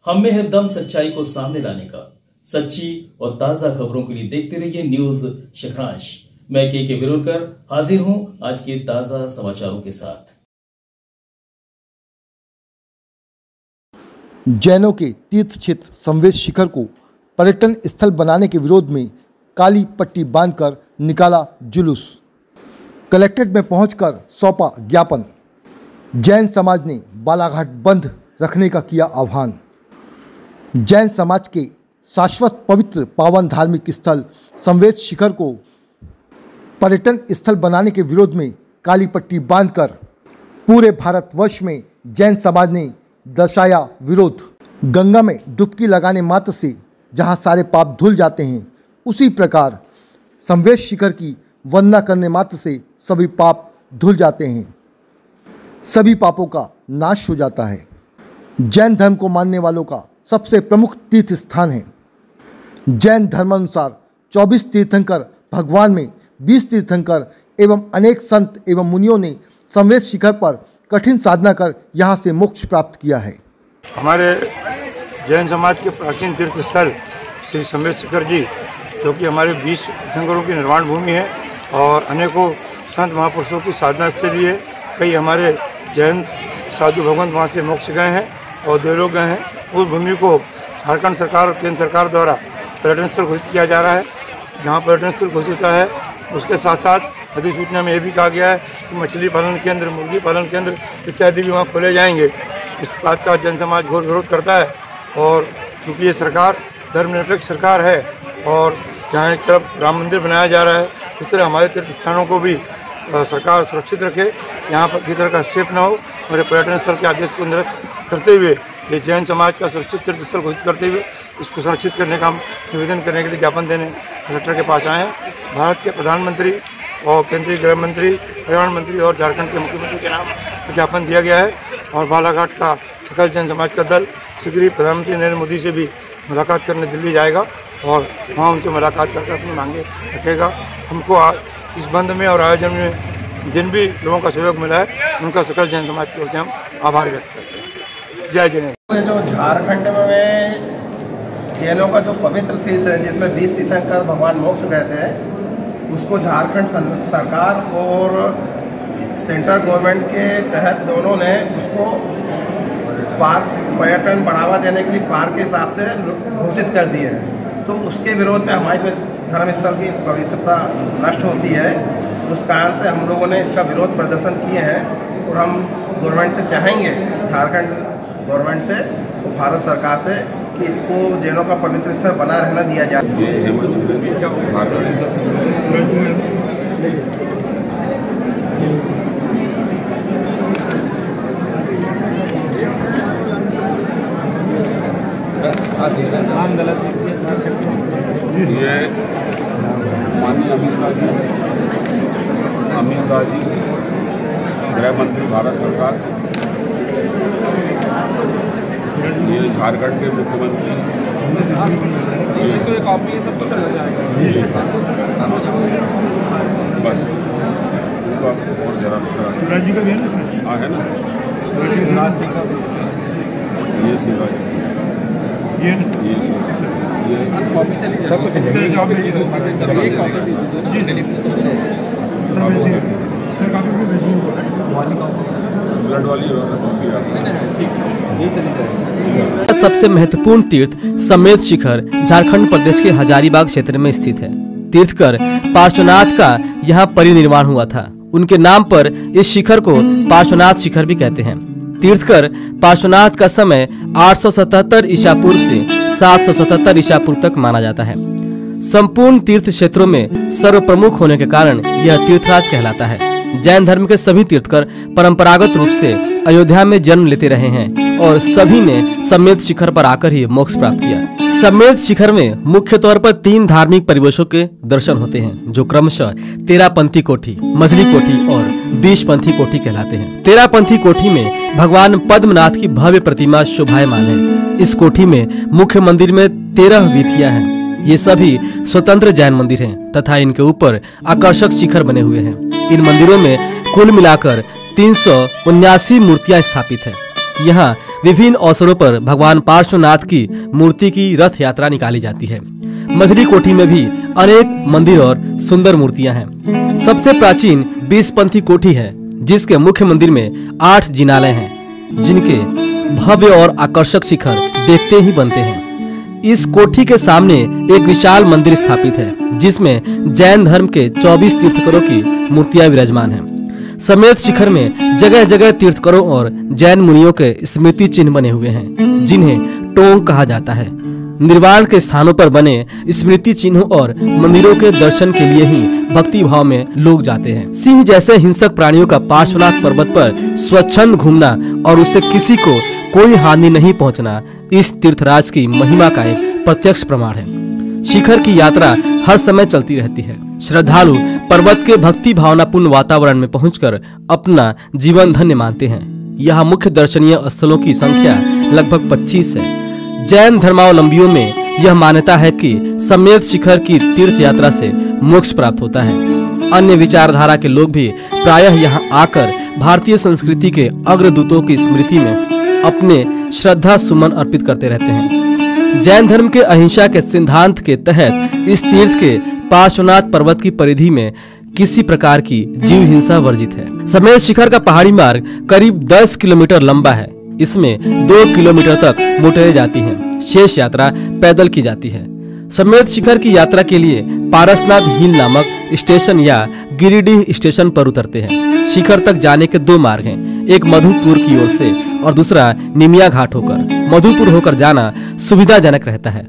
हम में है दम सच्चाई को सामने लाने का। सच्ची और ताजा खबरों के लिए देखते रहिए न्यूज शिखरांश। मैं के विरोरकर हाजिर हूं आज के ताजा समाचारों के साथ। जैनों के तीर्थ क्षेत्र संवेश शिखर को पर्यटन स्थल बनाने के विरोध में काली पट्टी बांधकर निकाला जुलूस। कलेक्ट्रेट में पहुंचकर सौंपा ज्ञापन। जैन समाज ने बालाघाट बंद रखने का किया आह्वान। जैन समाज के शाश्वत पवित्र पावन धार्मिक स्थल संवेश शिखर को पर्यटन स्थल बनाने के विरोध में काली पट्टी बांधकर पूरे भारतवर्ष में जैन समाज ने दर्शाया विरोध। गंगा में डुबकी लगाने मात्र से जहां सारे पाप धुल जाते हैं, उसी प्रकार संवेश शिखर की वंदना करने मात्र से सभी पाप धुल जाते हैं, सभी पापों का नाश हो जाता है। जैन धर्म को मानने वालों का सबसे प्रमुख तीर्थ स्थान है। जैन धर्मानुसार 24 तीर्थंकर भगवान में 20 तीर्थंकर एवं अनेक संत एवं मुनियों ने संवेश शिखर पर कठिन साधना कर यहाँ से मोक्ष प्राप्त किया है। हमारे जैन समाज के प्राचीन तीर्थ स्थल श्री संवेश शिखर जी, जो कि हमारे 20 तीर्थंकरों की निर्माण भूमि है और अनेकों संत महापुरुषों की साधना स्थली है। कई हमारे जैन साधु भगवंत वहाँ से मोक्ष गए हैं और देवलोक गए हैं। उस भूमि को झारखंड सरकार और केंद्र सरकार द्वारा पर्यटन स्थल घोषित किया जा रहा है। जहाँ पर्यटन स्थल घोषित होता है उसके साथ साथ अधिसूचना में यह भी कहा गया है कि मछली पालन केंद्र, मुर्गी पालन केंद्र इत्यादि भी वहाँ खोले जाएंगे। इस बात का जन समाज घोर विरोध करता है और चूँकि ये सरकार धर्मनिरपेक्ष सरकार है और जहाँ एक तरफ राम मंदिर बनाया जा रहा है, इस तरह हमारे तीर्थ स्थानों को भी सरकार सुरक्षित रखे, यहाँ पर किसी तरह का हस्तक्षेप न हो और पर्यटन स्थल के आदेश को निरस्त करते हुए ये जैन समाज का सुरक्षित तीर्थ स्थल घोषित करते हुए इसको सुरक्षित करने का हम निवेदन करने के लिए ज्ञापन देने कलेक्टर के पास आए हैं। भारत के प्रधानमंत्री और केंद्रीय गृह मंत्री, पर्यावरण मंत्री और झारखंड के मुख्यमंत्री के नाम ज्ञापन दिया गया है और बालाघाट का सकल जैन समाज का दल शीघ्र ही प्रधानमंत्री नरेंद्र मोदी से भी मुलाकात करने दिल्ली जाएगा और वहाँ उनसे मुलाकात करके अपनी मांगे रखेगा। हमको इस बंद में और आयोजन में जिन भी लोगों का सहयोग मिला है उनका सकल जैन समाज की ओर से हम आभार व्यक्त करते हैं। जय जैन। जो झारखंड में जैनों का जो पवित्र तीर्थ है जिसमें 20 तीर्थंकर भगवान मोक्ष गए थे, उसको झारखंड सरकार और सेंट्रल गवर्नमेंट के तहत दोनों ने उसको पार्क पर्यटन बढ़ावा देने के लिए पार्क के हिसाब से घोषित कर दिए हैं। तो उसके विरोध में हमारे धर्मस्थल की पवित्रता नष्ट होती है। उस कारण से हम लोगों ने इसका विरोध प्रदर्शन किए हैं और हम गवर्नमेंट से चाहेंगे, झारखंड गवर्नमेंट से और भारत सरकार से, कि इसको जैनों का पवित्र स्थल बना रहना दिया जाए। ये माननीय अमित शाह जी गृह मंत्री भारत सरकार, ये झारखंड के मुख्यमंत्री, ये तो एक कॉपी सबको चला जाएगा बस। और जरा शिवराज जी का भी है ना? हाँ है ना, शिवराज सिंह का भी। ये शिवराज, ये कॉपी चली सबसे महत्वपूर्ण तीर्थ संवेश शिखर झारखंड प्रदेश के हजारीबाग क्षेत्र में स्थित है। तीर्थकर पार्श्वनाथ का यहाँ परिनिर्वाण हुआ था। उनके नाम पर इस शिखर को पार्श्वनाथ शिखर भी कहते हैं। तीर्थकर पार्श्वनाथ का समय 877 ईसा पूर्व से 777 ईसा पूर्व तक माना जाता है। संपूर्ण तीर्थ क्षेत्रों में सर्व प्रमुख होने के कारण यह तीर्थराज कहलाता है। जैन धर्म के सभी तीर्थकर परंपरागत रूप से अयोध्या में जन्म लेते रहे हैं और सभी ने संवेद शिखर पर आकर ही मोक्ष प्राप्त किया। संवेद शिखर में मुख्य तौर पर 3 धार्मिक परिवेशों के दर्शन होते हैं, जो क्रमशः 13पंथी कोठी, मझली कोठी और 20पंथी कोठी कहलाते हैं। 13पंथी कोठी में भगवान पद्मनाथ की भव्य प्रतिमा शोभायमान है। इस कोठी में मुख्य मंदिर में 13 वीथियां हैं। ये सभी स्वतंत्र जैन मंदिर हैं तथा इनके ऊपर आकर्षक शिखर बने हुए हैं। इन मंदिरों में कुल मिलाकर 379 मूर्तियां स्थापित हैं। यहाँ विभिन्न अवसरों पर भगवान पार्श्वनाथ की मूर्ति की रथ यात्रा निकाली जाती है। मझली कोठी में भी अनेक मंदिर और सुंदर मूर्तियां हैं। सबसे प्राचीन 20पंथी कोठी है, जिसके मुख्य मंदिर में 8 जिनालय हैं, जिनके भव्य और आकर्षक शिखर देखते ही बनते हैं। इस कोठी के सामने एक विशाल मंदिर स्थापित है, जिसमें जैन धर्म के 24 तीर्थंकरों की मूर्तियां विराजमान हैं। समेत शिखर में जगह जगह तीर्थंकरों और जैन मुनियों के स्मृति चिन्ह बने हुए हैं, जिन्हें टोंग कहा जाता है। निर्वाण के स्थानों पर बने स्मृति चिन्हों और मंदिरों के दर्शन के लिए ही भक्ति भाव में लोग जाते हैं। सिंह जैसे हिंसक प्राणियों का पार्श्वनाथ पर्वत पर स्वच्छंद घूमना और उससे किसी को कोई हानि नहीं पहुंचना इस तीर्थराज की महिमा का एक प्रत्यक्ष प्रमाण है। शिखर की यात्रा हर समय चलती रहती है। श्रद्धालु पर्वत के भक्ति भावनापूर्ण वातावरण में पहुंचकर अपना जीवन धन्य मानते हैं। यहाँ मुख्य दर्शनीय स्थलों की संख्या लगभग 25 है। जैन धर्मावलंबियों में यह मान्यता है कि समेत शिखर की तीर्थ यात्रा से मोक्ष प्राप्त होता है। अन्य विचारधारा के लोग भी प्रायः यहाँ आकर भारतीय संस्कृति के अग्रदूतों की स्मृति में अपने श्रद्धा सुमन अर्पित करते रहते हैं। जैन धर्म के अहिंसा के सिद्धांत के तहत इस तीर्थ के पार्श्वनाथ पर्वत की परिधि में किसी प्रकार की जीव हिंसा वर्जित है। समेत शिखर का पहाड़ी मार्ग करीब 10 किलोमीटर लंबा है। इसमें 2 किलोमीटर तक मोटरें जाती हैं। शेष यात्रा पैदल की जाती है। समेत शिखर की यात्रा के लिए पारसनाथ हिल नामक स्टेशन या गिरिडीह स्टेशन पर उतरते हैं। शिखर तक जाने के 2 मार्ग हैं, एक मधुपुर की ओर से और दूसरा निमिया घाट होकर। मधुपुर होकर जाना सुविधाजनक रहता है।